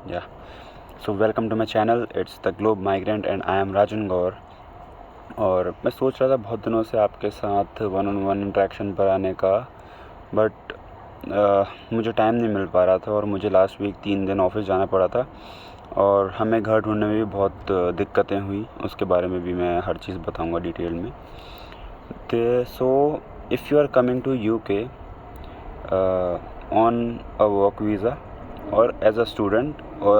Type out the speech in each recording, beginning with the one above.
Yeah. So welcome to my channel. It's the Globe Migrant and I am Rajan Gaur. और मैं सोच रहा था बहुत दिनों से आपके साथ वन ऑन वन इंटरेक्शन पर आने का, बट मुझे टाइम नहीं मिल पा रहा था और मुझे लास्ट वीक 3 दिन ऑफिस जाना पड़ा था और हमें घर ढूंढने में भी बहुत दिक्कतें हुई। उसके बारे में भी मैं हर चीज़ बताऊंगा डिटेल में। So if you are coming to UK on a work visa or as a student or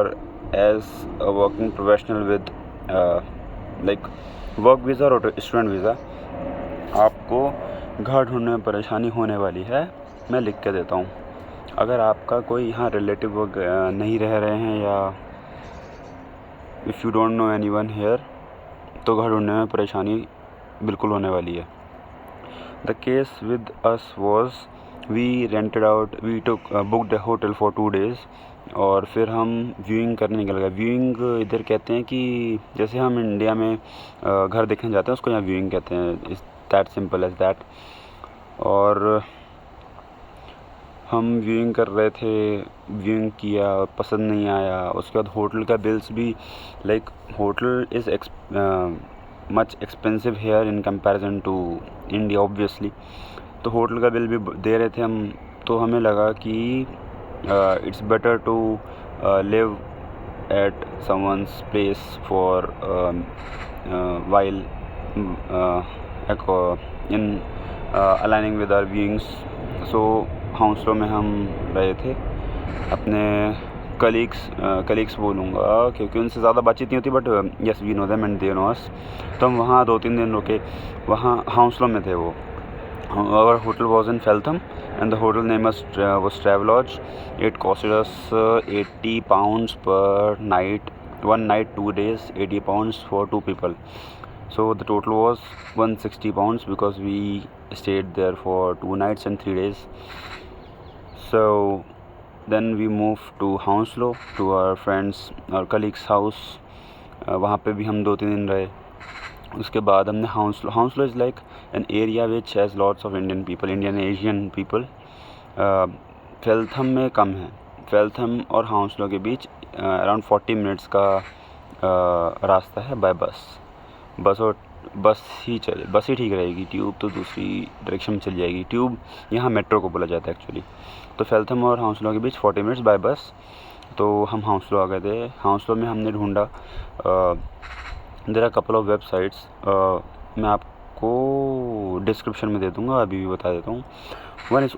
as a working professional with like work visa or student visa, आपको घर ढूंढने में परेशानी होने वाली है। मैं लिख के देता हूँ। अगर आपका कोई यहाँ रिलेटिव नहीं रह रहे हैं या if you don't know anyone here, तो घर ढूंढने में परेशानी बिल्कुल होने वाली है। The case with us was we booked a hotel for 2 days और फिर हम व्यूइंग करने निकल गए। व्यूइंग इधर कहते हैं कि जैसे हम इंडिया में घर देखने जाते हैं उसको यहाँ व्यूइंग कहते हैं। इस दैट सिंपल एज दैट। और हम व्यूइंग कर रहे थे, व्यूइंग किया, पसंद नहीं आया। उसके बाद होटल का बिल्स भी like hotel is much expensive here in comparison to India obviously. तो होटल का बिल भी दे रहे थे हम, तो हमें लगा कि it's better to live at someone's place for while in aligning with our viewings. So Hounslow में हम रहे थे। अपने कलीग्स बोलूँगा क्योंकि उनसे ज़्यादा बातचीत नहीं होती, but yes we know them and they know us. तो हम वहाँ 2-3 दिन रुके। वहाँ हाउसलो में थे वो। Our hotel was in Feltham and the hotel name was Travelodge. It costed us £80 per night, 1 night 2 days, £80 for 2 people. So the total was £160 because we stayed there for 2 nights and 3 days. So then we moved to Hounslow to our colleagues house. वहाँ पे भी हम 2-3 दिन रहे। उसके बाद हमने Hounslow is like an area which has lots of Indian Asian people. Feltham में कम है। फेल्थम और हाउसलो के बीच अराउंड 40 मिनट्स का रास्ता है बाय बस ही ठीक रहेगी। ट्यूब तो दूसरी डायरेक्शन में चल जाएगी। ट्यूब यहाँ मेट्रो को बोला जाता है एक्चुअली। तो फेल्थम और हाउसलो के बीच 40 मिनट्स बाय बस। तो हम हाउसलो आ गए थे। हाउसलो में हमने ढूंढा। There are couple of websites, मैं आपको डिस्क्रिप्शन में दे दूँगा, अभी भी बता देता हूँ। वन इज़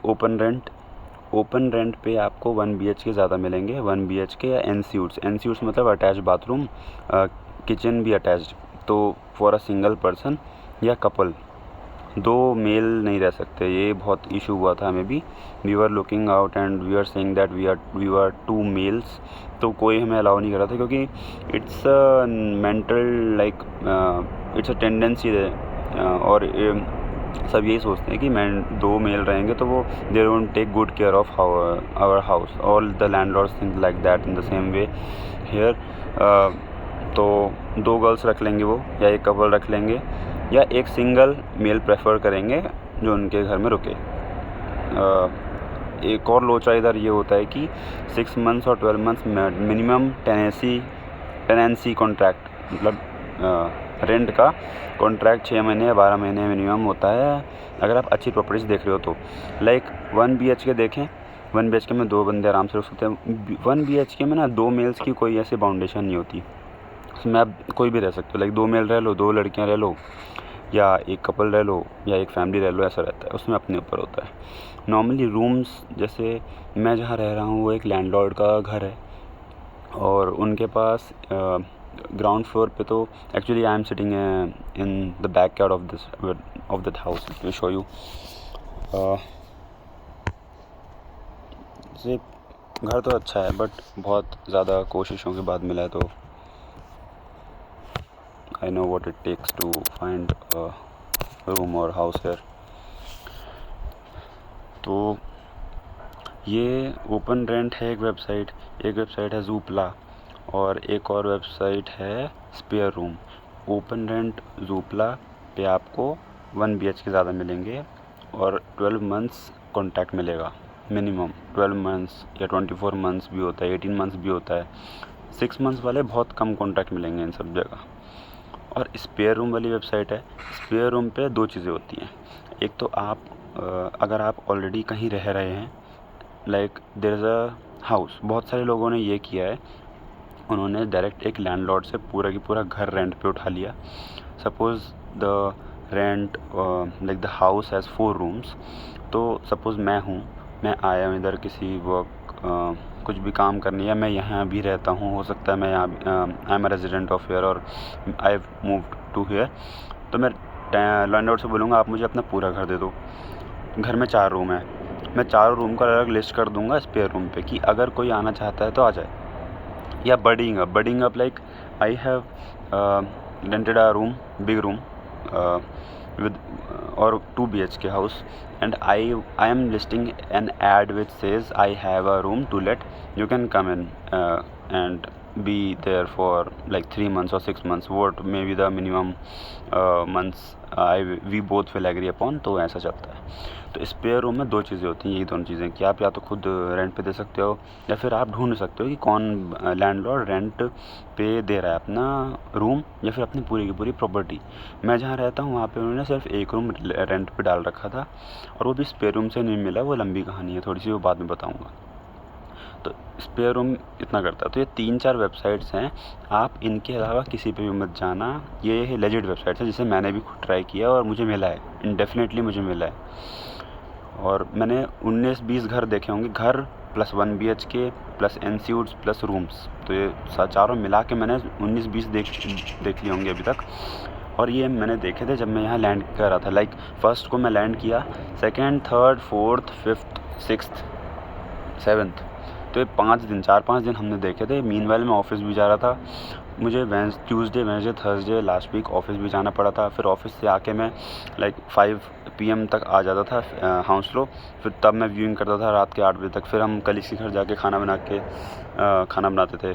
ओपन रेंट पे आपको 1 BHK ज़्यादा मिलेंगे। 1 BHK या एनस्यूट्स मतलब अटैच बाथरूम, किचन भी अटैच्ड। तो फॉर अ सिंगल पर्सन या कपल 2 मेल नहीं रह सकते। ये बहुत इशू हुआ था हमें भी। We are looking out and we are saying that we are 2 males. तो कोई हमें अलाउ नहीं कर रहा था क्योंकि it's a mental like it's a tendency और सब यही सोचते हैं कि 2 मेल रहेंगे तो वो they won't take good care of our house. All the landlords think like that in the same way here. तो 2 गर्ल्स रख लेंगे वो, या एक कपल रख लेंगे, या एक सिंगल मेल प्रेफर करेंगे जो उनके घर में रुके। एक और लोचा इधर ये होता है कि 6 मंथ्स और 12 मंथ्स मिनिमम टेनेंसी कॉन्ट्रैक्ट, मतलब रेंट का कॉन्ट्रैक्ट 6 महीने या 12 महीने मिनिमम होता है अगर आप अच्छी प्रॉपर्टीज़ देख रहे हो तो। लाइक 1 BHK देखें, 1 BHK में 2 बंदे आराम से रुक सकते हैं। 1 BHK में ना 2 मेल्स की कोई ऐसी बाउंडेशन नहीं होती। उसमें आप कोई भी रह सकते हो। लाइक 2 मेल रह लो, 2 लड़कियां रह लो, या एक कपल रह लो, या एक फैमिली रह लो, ऐसा रहता है। उसमें अपने ऊपर होता है। नॉर्मली रूम्स, जैसे मैं जहाँ रह रहा हूँ वो एक लैंडलॉर्ड का घर है और उनके पास ग्राउंड फ्लोर पे तो actually I am sitting in the backyard of that house. To show you, ये घर तो अच्छा है बट बहुत ज़्यादा कोशिशों के बाद मिला है। तो I know what it takes to find a room or house here. तो ये ओपन रेंट है एक वेबसाइट है ज़ूपला, और एक और वेबसाइट है स्पेयर रूम। ओपन रेंट ज़ूपला पे आपको 1 BHK ज़्यादा मिलेंगे और 12 मंथ्स कॉन्ट्रैक्ट मिलेगा। मिनिमम 12 मंथ्स या 24 मंथ्स भी होता है, 18 मंथ्स भी होता है। 6 मंथ्स वाले बहुत कम कॉन्ट्रैक्ट मिलेंगे इन सब जगह। और स्पेयर रूम वाली वेबसाइट है, स्पेयर रूम पे 2 चीज़ें होती हैं। एक तो आप अगर आप ऑलरेडी कहीं रह रहे हैं, like there is a house, बहुत सारे लोगों ने ये किया है, उन्होंने डायरेक्ट एक लैंडलॉर्ड से पूरा की पूरा घर रेंट पे उठा लिया। Suppose the rent like the house has 4 rooms. तो सपोज़ मैं आया हूँ इधर किसी वर्क कुछ भी काम करने, या मैं यहाँ भी रहता हूँ, हो सकता है मैं यहाँ I am a resident of here और I have moved to here. तो मैं लैंडलॉर्ड से बोलूँगा आप मुझे अपना पूरा घर दे दो। घर में 4 रूम है, मैं 4 रूम का अलग लिस्ट कर दूँगा स्पेयर रूम पे कि अगर कोई आना चाहता है तो आ जाए। या budding up like I have rented a room, big room, with or 2 BHK house, and I am listing an ad which says I have a room to let, you can come in and be there for like 3 months or 6 months, what may be the minimum months we both will agree upon। तो ऐसा चलता है। तो spare room में 2 चीज़ें होती हैं, यही दोनों चीज़ें कि आप या तो खुद रेंट पे दे सकते हो, या फिर आप ढूंढ सकते हो कि कौन लैंडलॉर्ड रेंट पे दे रहा है अपना रूम, या फिर अपनी पूरी की पूरी प्रॉपर्टी। मैं जहाँ रहता हूँ वहाँ पे उन्होंने सिर्फ एक रूम रेंट पे डाल रखा था, और वो भी स्पेयर रूम से नहीं मिला। वो लंबी कहानी है थोड़ी सी, वो बाद में बताऊँगा। तो स्पेयर रूम इतना करता है। तो ये 3-4 वेबसाइट्स हैं, आप इनके अलावा किसी पे भी मत जाना। ये लेजिट वेबसाइट्स हैं जिसे मैंने भी खुद ट्राई किया और मुझे मिला है, इंडेफिनेटली मुझे मिला है। और मैंने 19-20 घर देखे होंगे, घर plus 1 BHK plus institutes plus rooms, तो ये चारों मिला के मैंने 19-20 देख लिए होंगे अभी तक। और ये मैंने देखे थे जब मैं यहाँ लैंड कर रहा था। लाइक फर्स्ट को मैं लैंड किया, second, third, fourth, fifth, sixth, seventh, तो ये 4-5 दिन हमने देखे थे। मीनवाइल मैं ऑफिस भी जा रहा था, मुझे Tuesday, Wednesday, Thursday last week office भी जाना पड़ा था। फिर ऑफिस से आके मैं लाइक 5 PM तक आ जाता था हाउसलो, फिर तब मैं व्यूइंग करता था रात के 8 बजे तक। फिर हम कलीग्स के घर जाके खाना बनाते थे,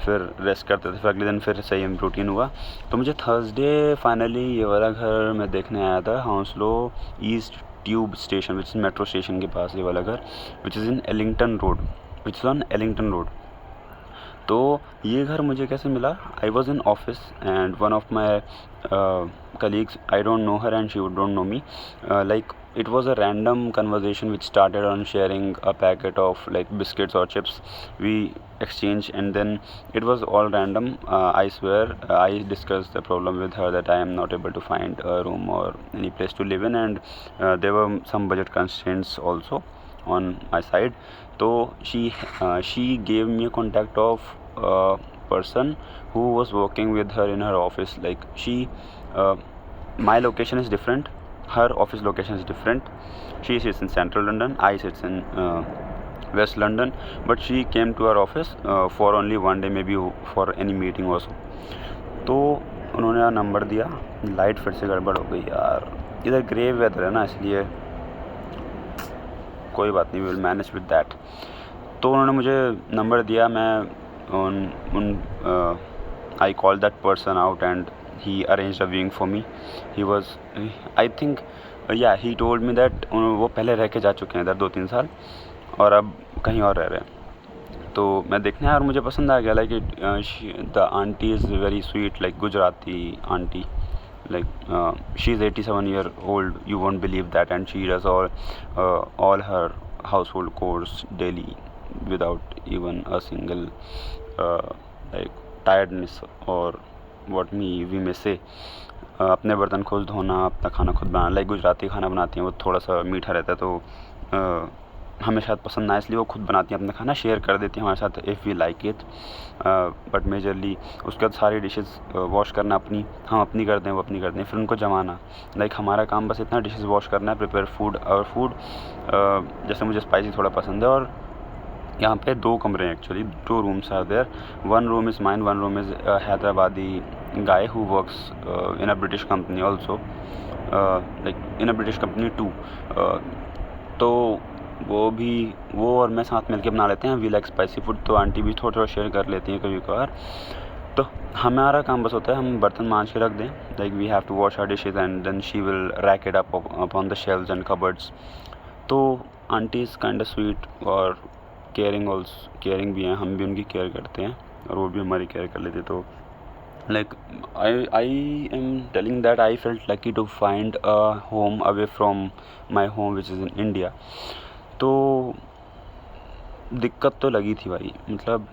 फिर रेस्ट करते थे, फिर अगले दिन फिर सही रूटीन हुआ। तो मुझे थर्सडे फाइनली ये वाला घर मैं देखने आया था, Hounslow East tube station, which is metro station के पास, ये वाला घर which is on Ellington road. तो ये घर मुझे कैसे मिला? I was in office and one of my colleagues, I don't know her and she don't know me, like it was a random conversation which started on sharing a packet of like biscuits or chips. We exchanged and then it was all random. I swear I discussed the problem with her that I am not able to find a room or any place to live in, and there were some budget constraints also on my side. So she gave me a contact of a person who was working with her in her office. Like my location is different, her office location is different. She sits in central London, I sits in West London, but she came to our office for only one day, maybe for any meeting also. तो उन्होंने number दिया। Light फिर से गड़बड़ हो गई यार, इधर ग्रे वेदर है ना, इसलिए कोई बात नहीं, विल मैनेज विद दैट। तो उन्होंने मुझे नंबर दिया, मैं I call that person out and he arranged a viewing for me. He was, I think, yeah, he told me that वो पहले रह के जा चुके हैं इधर 2-3 साल और अब कहीं और रह रहे हैं। तो मैं देखने आया और मुझे पसंद आ गया। Like the aunty is very sweet, like Gujarati aunty, like she is 87 year old, you won't believe that, and she does all her household chores daily without even a single like tiredness or what we may say। अपने बर्तन खुद धोना, अपना खाना खुद बनाना। Like Gujarati खाना बनाती हैं, वो थोड़ा सा मीठा रहता है तो हमें शायद पसंद ना, इसलिए वो खुद बनाती हैं अपना खाना, शेयर कर देती हैं हमारे साथ if we like it. But majorly उसके बाद सारी डिशेस वॉश करना हम अपनी करते हैं, वो अपनी करते हैं, फिर उनको जमाना। लाइक हमारा काम बस इतना डिशेस वॉश करना है, प्रिपेयर फूड। और फूड जैसे मुझे स्पाइसी थोड़ा पसंद है, और यहाँ पे 2 कमरे हैं actually, 2 rooms are there. 1 room is mine, 1 room is a Hyderabadi guy who works in a British company also, like in a British company too। तो वो और मैं साथ मिलके बना लेते हैं। वी लाइक स्पाइसी फूड, तो आंटी भी थोड़ा शेयर कर लेती हैं कभी कभार। तो हमारा काम बस होता है हम बर्तन मांज के रख दें, like we have to wash our dishes and then she will rack it up on the shelves and cupboards. तो aunty is kind of sweet और केयरिंग भी हैं, हम भी उनकी केयर करते हैं और वो भी हमारी केयर कर लेते। तो like I am telling that I felt lucky to find a home away from my home which is in India। तो दिक्कत तो लगी थी भाई, मतलब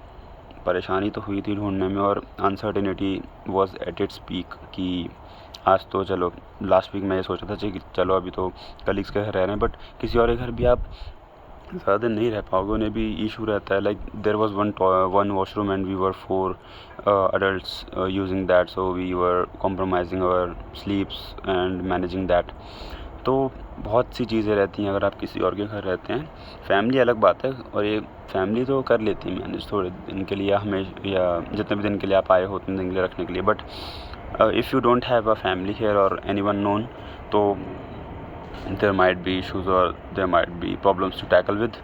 परेशानी तो हुई थी ढूंढने में, और uncertainty was at its peak कि आज तो चलो, लास्ट वीक मैं ये सोचा था कि चलो अभी तो कलीग्स के घर रह रहे हैं, बट किसी और के घर भी आप ज़्यादा दिन नहीं रह पाओगे, उन्हें भी इशू रहता है। Like there was one washroom and we were 4 adults using that, so we were compromising our sleeps and managing that। तो बहुत सी चीज़ें रहती हैं अगर आप किसी और के घर रहते हैं। फैमिली अलग बात है, और ये फैमिली तो कर लेती है मैनेज थोड़े दिन के लिए, या जितने भी दिन के लिए आप आए हो उतने दिन के लिए रखने के लिए। But if you don't have a family here और एनीवन नोन, तो there might be issues or there might be problems to tackle with।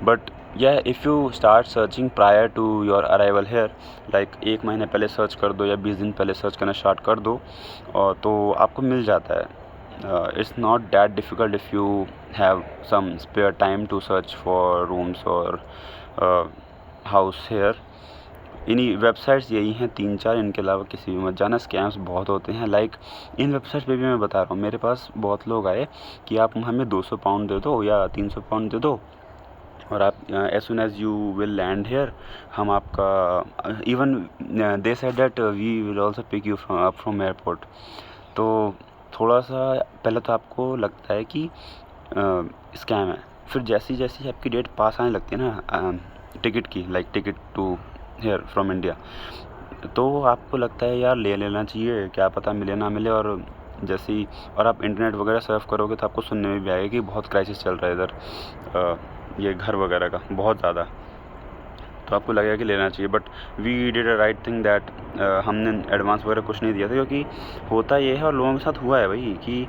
But yeah, if you start searching prior to your arrival here, like 1 महीने पहले search कर दो या 20 दिन पहले search करना स्टार्ट कर दो, और तो आपको मिल जाता है। It's not that difficult if you have some spare time to search for rooms or house here। इन्हीं वेबसाइट्स यही हैं 3-4, इनके अलावा किसी भी मत जाना, स्कैम्स बहुत होते हैं। लाइक इन वेबसाइट्स पे भी मैं बता रहा हूँ, मेरे पास बहुत लोग आए कि आप हमें 200 पाउंड दे दो या 300 पाउंड दे दो, और आप as soon as you will land here, हम आपका even they said that we will also pick you from airport. तो थोड़ा सा पहले तो आपको लगता है कि स्कैम है, फिर जैसी जैसी आपकी डेट पास आने लगती है ना टिकट की, लाइक ticket to here from India, तो आपको लगता है यार ले लेना चाहिए, क्या पता मिले ना मिले। और जैसी और आप इंटरनेट वगैरह सर्फ करोगे तो आपको सुनने में भी आएगा कि बहुत क्राइसिस चल रहा है इधर, ये घर वगैरह का बहुत ज़्यादा, तो आपको लगेगा कि लेना चाहिए। But we did a right thing that हमने एडवांस वगैरह कुछ नहीं दिया था, क्योंकि होता ये है और लोगों के साथ हुआ है भाई कि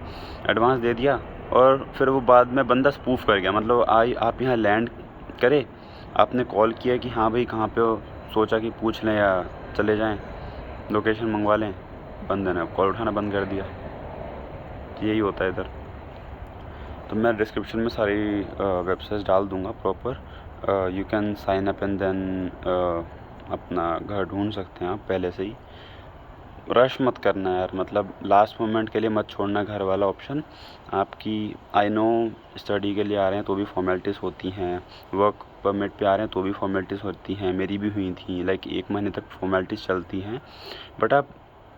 एडवांस दे दिया और फिर वो बाद में बंदा स्पूफ कर गया। मतलब आप यहाँ लैंड करे, आपने कॉल किया कि हाँ भाई कहाँ पे हो, सोचा कि पूछ लें या चले जाएं, लोकेशन मंगवा लें, बंदे ने कॉल उठाना बंद कर दिया। यही होता है इधर। तो मैं डिस्क्रिप्शन में सारी वेबसाइट्स डाल दूँगा proper, you can sign up and then अपना घर ढूंढ सकते हैं आप पहले से ही। रश मत करना यार, मतलब लास्ट मोमेंट के लिए मत छोड़ना घर वाला ऑप्शन। आपकी आई नो स्टडी के लिए आ रहे हैं तो भी फॉर्मेलिटीज़ होती हैं, वर्क परमिट पे आ रहे हैं तो भी फॉर्मेलिटीज़ होती हैं, मेरी भी हुई थी, लाइक 1 महीने तक फॉर्मेलिटीज़ चलती हैं। बट आप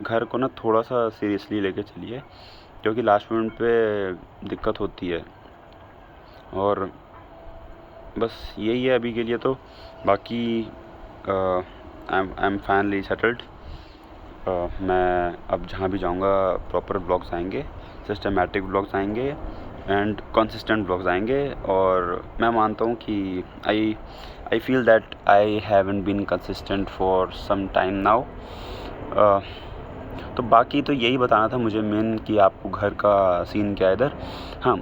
घर को ना थोड़ा सा सीरियसली लेके चलिए, क्योंकि लास्ट मोमेंट पे दिक्कत होती है। और बस यही है अभी के लिए, तो बाकी आई एम फाइनली सेटल्ड। मैं अब जहाँ भी जाऊँगा प्रॉपर ब्लॉग्स आएंगे, सिस्टमेटिक ब्लॉग्स आएंगे एंड कंसिस्टेंट ब्लॉग्स आएंगे। और मैं मानता हूँ कि I feel that I haven't been consistent for some time now. तो बाकी तो यही बताना था मुझे मेन, कि आपको घर का सीन क्या है इधर। हाँ,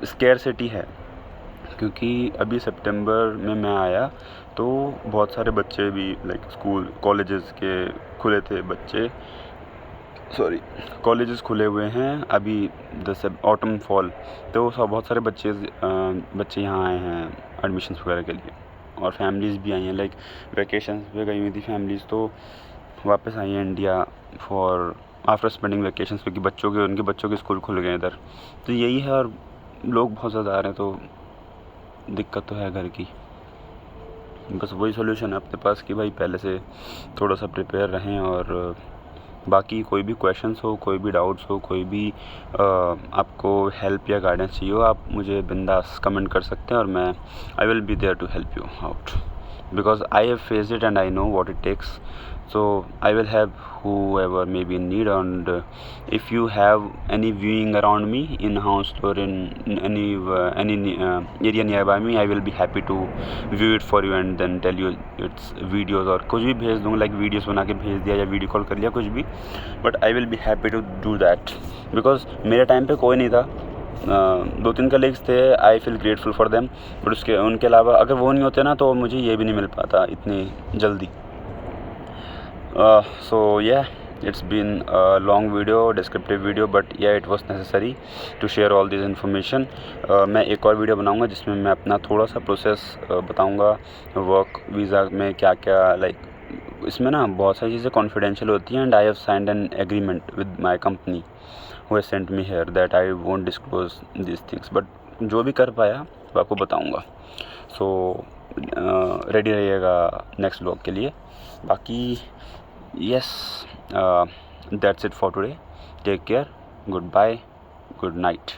स्केर्सिटी है, क्योंकि अभी सितंबर में मैं आया तो बहुत सारे बच्चे भी लाइक स्कूल कॉलेजेस के खुले थे, कॉलेजेस खुले हुए हैं अभी, जैसे ऑटम फॉल, तो बहुत सारे बच्चे यहाँ आए हैं एडमिशन्स वगैरह के लिए, और फैमिलीज़ भी आई हैं, लाइक वेकेशंस पे गई हुई थी फैमिलीज़, तो वापस आई हैं India for after spending vacations, क्योंकि उनके बच्चों के स्कूल खुल गए इधर। तो यही है, और लोग बहुत ज़्यादा आ रहे हैं तो दिक्कत तो है घर की। बस वही सोल्यूशन है अपने पास कि भाई पहले से थोड़ा सा प्रिपेयर रहें। और बाकी कोई भी क्वेश्चंस हो, कोई भी डाउट्स हो, कोई भी आपको हेल्प या गाइडेंस चाहिए हो, आप मुझे बिंदास कमेंट कर सकते हैं, और मैं I will be there to help you out, because I have faced it and I know what it takes, so I will help whoever may be in need। And if you have any viewing around me in house or in any area nearby me, I will be happy to view it for you and then tell you its videos, और कुछ भी भेज दूँगा, like videos बना के भेज दिया या वीडियो कॉल कर लिया, कुछ भी, but I will be happy to do that, because मेरे टाइम पे कोई नहीं था। 2-3 कलीग्स थे, I feel grateful for them, but उनके अलावा अगर वो नहीं होते ना तो मुझे ये भी नहीं मिल पाता इतनी जल्दी। सो It's been a long video, descriptive video, but yeah, it was necessary to share all this information. मैं एक और वीडियो बनाऊंगा जिसमें मैं अपना थोड़ा सा प्रोसेस बताऊंगा वर्क वीज़ा में क्या क्या लाइक इसमें ना बहुत सारी चीज़ें कॉन्फिडेंशियल होती हैं and I have signed an agreement with my company who has sent me here that I won't disclose this things, but जो भी कर पाया वो आपको बताऊंगा. सो रेडी रहिएगा नेक्स्ट व्लॉग के लिए. बाकी yes, that's it for today. Take care. Goodbye. Good night.